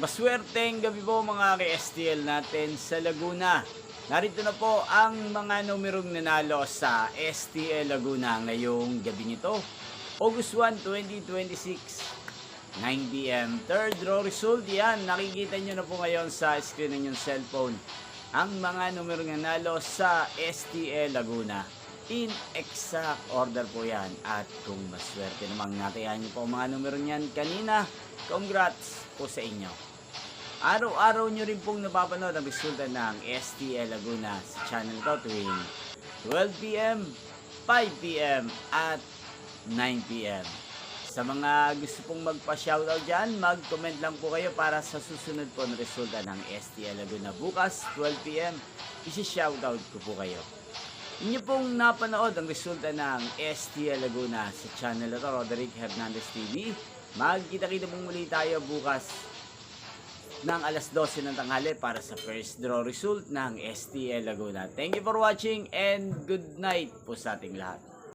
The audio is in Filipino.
Maswerteng gabi po mga ka-STL natin sa Laguna. Narito na po ang mga numerong nanalo sa STL Laguna ngayong gabi nito. August 1, 2026, 9 p.m. Third draw result yan. Nakikita nyo na po ngayon sa screen ng inyong cellphone ang mga numerong nanalo sa STL Laguna. In exact order po yan. At kung maswerte namang natayan nyo po ang mga numero niyan kanina, congrats po sa inyo. Araw-araw nyo rin pong napapanood ang resulta ng STL Laguna sa channel to tuwing 12 p.m., 5 p.m. at 9 p.m. Sa mga gusto pong magpa-shoutout dyan, mag-comment lang po kayo para sa susunod po na resulta ng STL Laguna bukas 12 p.m. isi-shoutout ko po kayo. Inyo pong napanood ang resulta ng STL Laguna sa channel na to, Roderick Hernandez TV. Magkita-kita pong muli tayo bukas ng alas 12 ng tanghali para sa first draw result ng STL Laguna. Thank you for watching and good night po sa ating lahat.